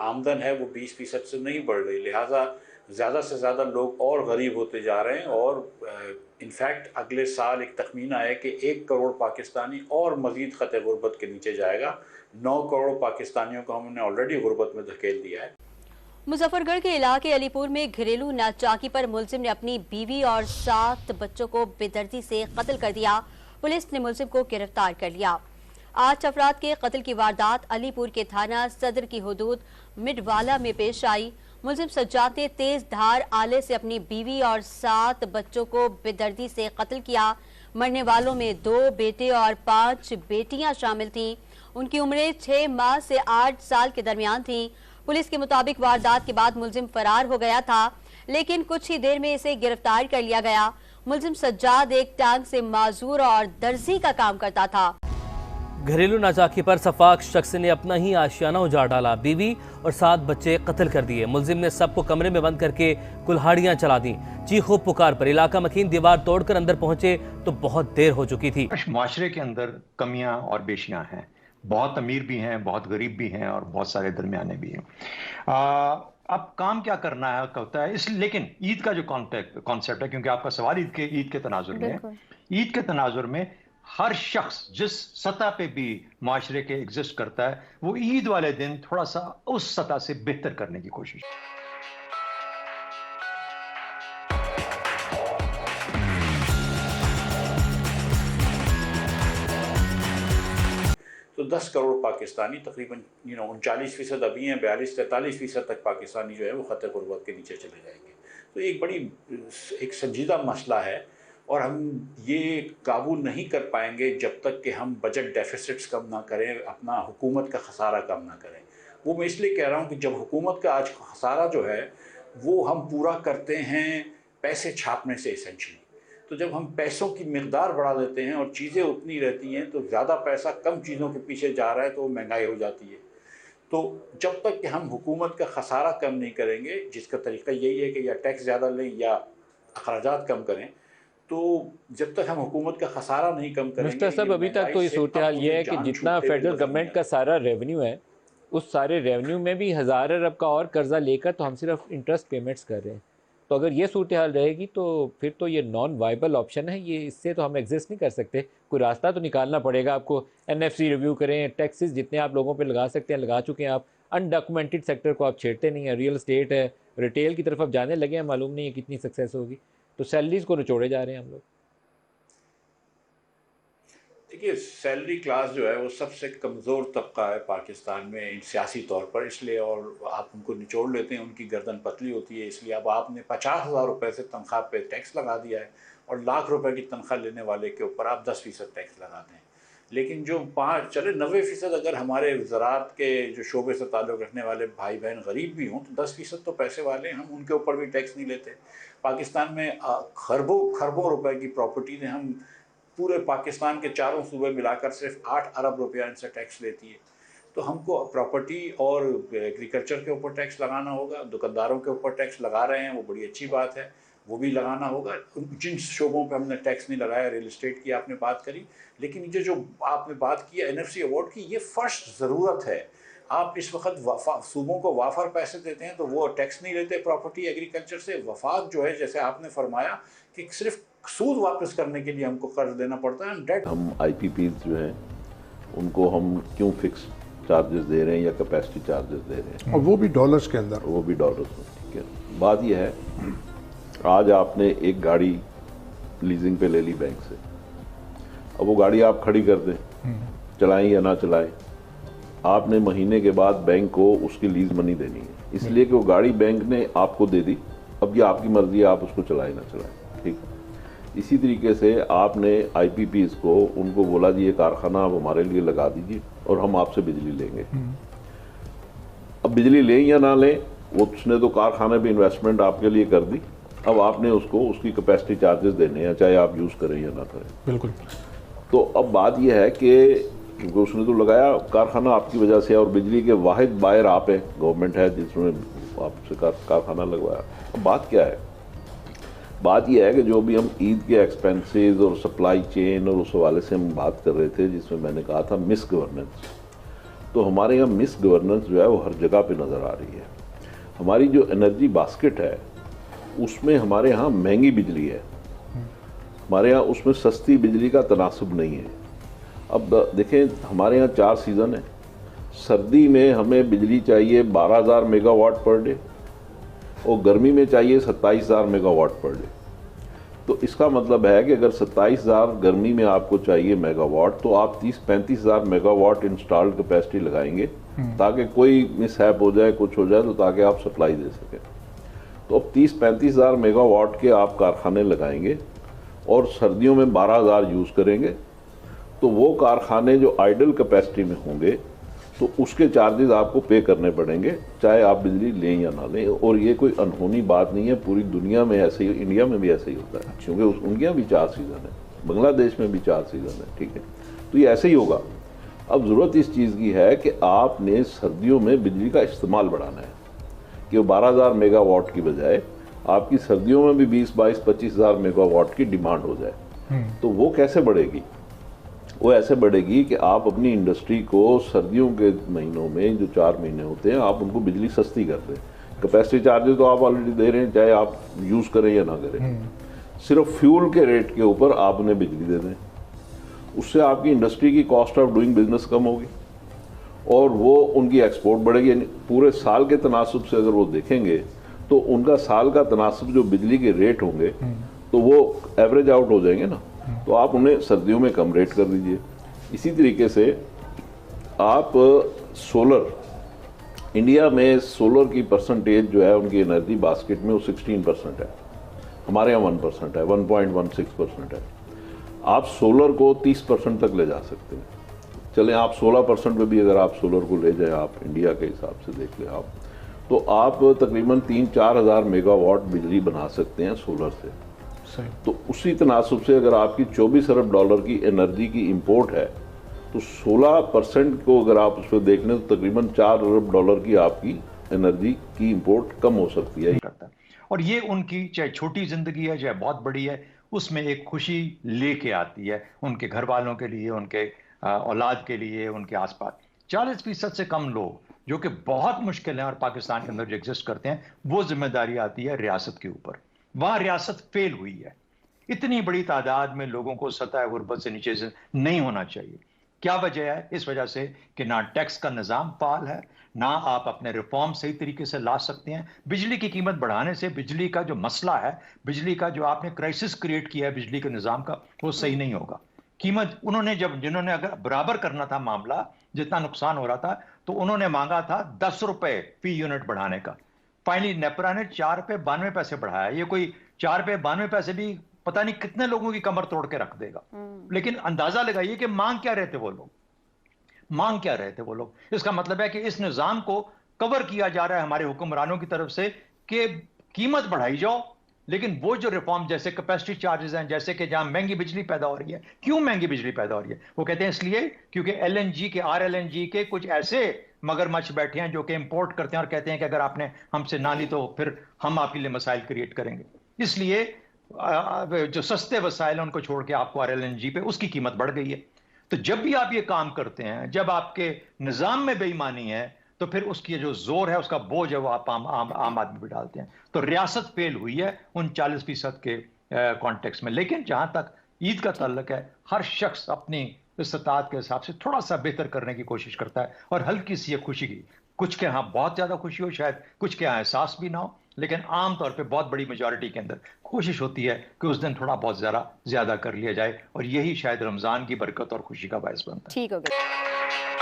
आमदन है वो 20% से नहीं बढ़ रही, लिहाजा ज़्यादा से ज़्यादा लोग और गरीब होते जा रहे हैं। और इनफैक्ट अगले साल एक तखमीना है कि 1 करोड़ पाकिस्तानी और मज़ीद ख़त गुर्बत के नीचे जाएगा। 9 करोड़ पाकिस्तानियों को हमने ऑलरेडी गुर्बत में धकेल दिया है। मुजफ्फरगढ़ के इलाके अलीपुर में घरेलू नाचाकी पर मुलजिम ने अपनी बीवी और 7 बच्चों को बेदर्दी से कत्ल कर दिया। पुलिस ने मुलजिम को गिरफ्तार कर लिया। 8 अफराद के कत्ल की वारदात अलीपुर के थाना सदर की हुदूद मिडवाला में पेश आई। मुलजिम सज्जाद ने तेज धार आले से अपनी बीवी और 7 बच्चों को बेदर्दी से कत्ल किया। मरने वालों में 2 बेटे और 5 बेटियां शामिल थीं। उनकी उम्रें 6 माह से 8 साल के दरमियान थीं। पुलिस के मुताबिक वारदात के बाद मुलजिम फरार हो गया था, लेकिन कुछ ही देर में इसे गिरफ्तार कर लिया गया। मुलजिम सज्जाद एक टांग से माजूर और दर्जी का काम करता था। घरेलू नाचाकी पर सफाक शख्स ने अपना ही आशियाना उजाड़ डाला, बीवी और 7 बच्चे कत्ल कर दिए। मुलजिम ने सबको कमरे में बंद करके कुल्हाड़ियां चला दी। चीखो पुकार पर इलाका मकीन दीवार तोड़कर अंदर पहुंचे तो बहुत देर हो चुकी थी। माशरे के अंदर कमियां और बेशियां हैं, बहुत अमीर भी हैं, बहुत गरीब भी हैं और बहुत सारे दरमियाने भी हैं। अब काम क्या करना है होता है इस, लेकिन ईद का जो कॉन्सेप्ट है, क्योंकि आपका सवाल ईद के तनाजुर में है, ईद के तनाजुर में हर शख्स जिस सतह पे भी माशरे के एग्जिस्ट करता है वो ईद वाले दिन थोड़ा सा उस सतह से बेहतर करने की कोशिश। तो 10 करोड़ पाकिस्तानी तकरीबन 39% अभी हैं, 42-43% तक पाकिस्तानी जो है वो ख़त गुर्बत के नीचे चले जाएंगे। तो एक बड़ी एक संजीदा मसला है और हम ये काबू नहीं कर पाएंगे जब तक कि हम बजट डेफिसिट्स कम ना करें, अपना हुकूमत का खसारा कम ना करें। वो मैं इसलिए कह रहा हूँ कि जब हुकूमत का आज खसारा जो है वो हम पूरा करते हैं पैसे छापने से एसेंशली, तो जब हम पैसों की मिकदार बढ़ा देते हैं और चीज़ें उतनी रहती हैं तो ज़्यादा पैसा कम चीज़ों के पीछे जा रहा है तो महंगाई हो जाती है। तो जब तक कि हम हुकूमत का खसारा कम नहीं करेंगे, जिसका तरीका यही है कि या टैक्स ज़्यादा लें या अखराजात कम करें, तो जब तक हम हुकूमत का खसारा नहीं कम करेंगे। मिस्टर साहब, अभी तक तो ये सूरत हाल ये है कि जितना फेडरल गवर्नमेंट का सारा रेवेन्यू है उस सारे रेवेन्यू में भी 1000 अरब का और कर्जा लेकर तो हम सिर्फ इंटरेस्ट पेमेंट्स कर रहे हैं। तो अगर ये सूरत हाल रहेगी तो फिर तो ये नॉन वाइबल ऑप्शन है, ये इससे तो हम एग्जिस्ट नहीं कर सकते। कोई रास्ता तो निकालना पड़ेगा आपको। एनएफसी रिव्यू करें, टैक्सेस जितने आप लोगों पे लगा सकते हैं लगा चुके हैं आप। अनडॉक्यूमेंटेड सेक्टर को आप छेड़ते नहीं हैं, रियल एस्टेट है, रिटेल की तरफ आप जाने लगे हैं, मालूम नहीं है कितनी सक्सेस होगी। तो सैलरीज को निचोड़े जा रहे हैं हम लोग। देखिए, सैलरी क्लास जो है वो सबसे कमज़ोर तबका है पाकिस्तान में सियासी तौर पर, इसलिए और आप उनको निचोड़ लेते हैं, उनकी गर्दन पतली होती है। इसलिए अब आपने 50,000 रुपये से तनख्वाह पे टैक्स लगा दिया है और लाख रुपए की तनख्वाह लेने वाले के ऊपर आप 10% टैक्स लगा दें। लेकिन जो 90% अगर हमारे ज़राअत के जो शोबे से ताल्लुक़ रखने वाले भाई बहन गरीब भी हों तो 10% तो पैसे वाले हैं, हम उनके ऊपर भी टैक्स नहीं लेते। पाकिस्तान में खरबों रुपए की प्रॉपर्टीज़ हैं, हम पूरे पाकिस्तान के चारों सूबे मिलाकर सिर्फ 8 अरब रुपया इनसे टैक्स लेती है। तो हमको प्रॉपर्टी और एग्रीकल्चर के ऊपर टैक्स लगाना होगा, दुकानदारों के ऊपर टैक्स लगा रहे हैं, वो बड़ी अच्छी बात है, वो भी लगाना होगा। जिन शोबों पे हमने टैक्स नहीं लगाया, रियल एस्टेट की आपने बात करी, लेकिन ये जो आपने बात की एनएफसी अवार्ड की, ये फर्स्ट ज़रूरत है। आप इस वक्त सूबों को वाफर पैसे देते हैं तो वो टैक्स नहीं लेते प्रॉपर्टी एग्रीकल्चर से। वफाक जो है, जैसे आपने फरमाया कि सिर्फ सूद वापस करने के लिए हमको कर्ज देना पड़ता है, डेट। हम आईपीपीज जो हैं उनको हम क्यों फिक्स चार्जेस दे रहे हैं या कैपेसिटी चार्जेस दे रहे हैं, और वो भी डॉलर्स के अंदर, वो भी डॉलर्स में। ठीक है, बात यह है, आज आपने एक गाड़ी लीजिंग पे ले ली बैंक से, अब वो गाड़ी आप खड़ी कर दें, चलाएं या ना चलाएं, आपने महीने के बाद बैंक को उसकी लीज मनी देनी है, इसलिए कि वो गाड़ी बैंक ने आपको दे दी, अब ये आपकी मर्जी है आप उसको चलाएं ना चलाएं। ठीक, इसी तरीके से आपने आईपीपीज को उनको बोला जी ये कारखाना आप हमारे लिए लगा दीजिए और हम आपसे बिजली लेंगे। अब बिजली लें या ना लें, वो उसने तो कारखाने पे इन्वेस्टमेंट आपके लिए कर दी, अब आपने उसको उसकी कैपेसिटी चार्जेस देने हैं, चाहे आप यूज़ करें या ना करें। बिल्कुल। तो अब बात यह है कि क्योंकि उसने तो लगाया कारखाना आपकी वजह से, और बिजली के वाहिद बायर आप हैं, गवर्नमेंट है जिसने आपसे कारखाना लगवाया। अब बात क्या है, बात यह है कि जो भी हम ईद के एक्सपेंसेस और सप्लाई चेन और उस हवाले से हम बात कर रहे थे, जिसमें मैंने कहा था मिस गवर्नेंस, तो हमारे यहाँ मिस गवर्नेंस जो है वो हर जगह पे नज़र आ रही है। हमारी जो एनर्जी बास्केट है उसमें हमारे यहाँ महंगी बिजली है, हमारे यहाँ उसमें सस्ती बिजली का तनासुब नहीं है। अब देखें, हमारे यहाँ 4 सीज़न है। सर्दी में हमें बिजली चाहिए 12,000 मेगावाट पर डे और गर्मी में चाहिए 27,000 मेगावाट पर डे। तो इसका मतलब है कि अगर 27,000 गर्मी में आपको चाहिए मेगावाट, तो आप 30-35,000 मेगावाट इंस्टॉल्ड कैपेसिटी लगाएंगे ताकि कोई मिसहैप हो जाए, कुछ हो जाए, तो ताकि आप सप्लाई दे सकें। तो अब 30-35,000 मेगावाट के आप कारखाने लगाएंगे और सर्दियों में 12,000 यूज़ करेंगे, तो वो कारखाने जो आइडल कैपेसिटी में होंगे तो उसके चार्जेस आपको पे करने पड़ेंगे, चाहे आप बिजली लें या ना लें। और ये कोई अनहोनी बात नहीं है, पूरी दुनिया में ऐसे ही, इंडिया में भी ऐसे ही होता है, क्योंकि उनके यहाँ भी 4 सीज़न है, बांग्लादेश में भी 4 सीज़न है, ठीक है। तो ये ऐसे ही होगा। अब ज़रूरत इस चीज़ की है कि आपने सर्दियों में बिजली का इस्तेमाल बढ़ाना है कि वो 12,000 मेगावाट की बजाय आपकी सर्दियों में भी 20-22-25,000 मेगावाट की डिमांड हो जाए। तो वो कैसे बढ़ेगी? वो ऐसे बढ़ेगी कि आप अपनी इंडस्ट्री को सर्दियों के महीनों में, जो 4 महीने होते हैं, आप उनको बिजली सस्ती कर दें। कैपेसिटी चार्जेस तो आप ऑलरेडी दे रहे हैं, चाहे आप यूज़ करें या ना करें। सिर्फ फ्यूल के रेट के ऊपर आप उन्हें बिजली दे दें, उससे आपकी इंडस्ट्री की कॉस्ट ऑफ डूइंग बिजनेस कम होगी और वो उनकी एक्सपोर्ट बढ़ेगी। यानी पूरे साल के तनासुब से अगर वो देखेंगे तो उनका साल का तनासुब जो बिजली के रेट होंगे तो वो एवरेज आउट हो जाएंगे ना। तो आप उन्हें सर्दियों में कम रेट कर दीजिए। इसी तरीके से आप सोलर, इंडिया में सोलर की परसेंटेज जो है उनकी एनर्जी बास्केट में वो 16% है, हमारे यहाँ 1% है, 1.16% है। आप सोलर को 30% तक ले जा सकते हैं। चलें, आप 16% पे भी अगर आप सोलर को ले जाएं, आप इंडिया के हिसाब से देख लें आप, तो आप तकरीबन 3-4 हज़ार मेगावाट बिजली बना सकते हैं सोलर से। तो उसी तनासुब से अगर आपकी 24 अरब डॉलर की एनर्जी की इंपोर्ट है तो 16% को अगर आप उस पर देख लें तो तकरीबन 4 अरब डॉलर की आपकी एनर्जी की इंपोर्ट कम हो सकती है। और ये उनकी चाहे छोटी जिंदगी है चाहे बहुत बड़ी है, उसमें एक खुशी लेके आती है उनके घर वालों के लिए, उनके औलाद के लिए, उनके आसपास। 40% से कम लोग जो कि बहुत मुश्किल है और पाकिस्तान के अंदर जो एग्जिस्ट करते हैं, वो जिम्मेदारी आती है रियासत के ऊपर। वहां रियासत फेल हुई है। इतनी बड़ी तादाद में लोगों को सतह गुर्बत से नीचे से नहीं होना चाहिए। क्या वजह है? इस वजह से कि ना टैक्स का निज़ाम फाल है, ना आप अपने रिफॉर्म सही तरीके से ला सकते हैं। बिजली की कीमत बढ़ाने से बिजली का जो मसला है, बिजली का जो आपने क्राइसिस क्रिएट किया है बिजली के निज़ाम का, वो सही नहीं होगा। कीमत उन्होंने जिन्होंने अगर बराबर करना था मामला, जितना नुकसान हो रहा था, तो उन्होंने मांगा था 10 रुपए फी यूनिट बढ़ाने का। फाइनली नेपरा ने 4 रुपए 92 पैसे बढ़ाया। ये कोई 4 रुपए 92 पैसे भी पता नहीं कितने लोगों की कमर तोड़ के रख देगा। लेकिन अंदाजा लगाइए कि मांग क्या रहे थे वो लोग, मांग क्या रहे थे वो लोग। इसका मतलब है कि इस निजाम को कवर किया जा रहा है हमारे हुक्मरानों की तरफ से कि कीमत बढ़ाई जाओ, लेकिन वो जो रिफॉर्म जैसे कैपेसिटी चार्जेस हैं, जैसे कि जहां महंगी बिजली पैदा हो रही है। क्यों महंगी बिजली पैदा हो रही है? वो कहते हैं इसलिए क्योंकि एलएनजी के, आरएलएनजी के कुछ ऐसे मगरमच्छ बैठे हैं जो कि इंपोर्ट करते हैं और कहते हैं कि अगर आपने हमसे ना ली तो फिर हम आपके लिए मसाइल क्रिएट करेंगे। इसलिए जो सस्ते वसाइल हैं उनको छोड़ के आपको आरएलएनजी पे उसकी कीमत बढ़ गई है। तो जब भी आप ये काम करते हैं, जब आपके निजाम में बेईमानी है, तो फिर उसकी जो जोर है, उसका बोझ है, वो आप आम आदमी पे डालते हैं। तो रियासत फेल हुई है उन 40% के कॉन्टेक्स्ट में। लेकिन जहां तक ईद का ताल्लुक है, हर शख्स अपनी इस्तात के हिसाब से थोड़ा सा बेहतर करने की कोशिश करता है और हल्की सी खुशी की, कुछ के यहाँ बहुत ज्यादा खुशी हो, शायद कुछ के यहाँ एहसास भी ना हो, लेकिन आमतौर पे बहुत बड़ी मेजॉरिटी के अंदर कोशिश होती है कि उस दिन थोड़ा बहुत ज्यादा कर लिया जाए, और यही शायद रमजान की बरकत और खुशी का बायस बनता है। ठीक हो गया।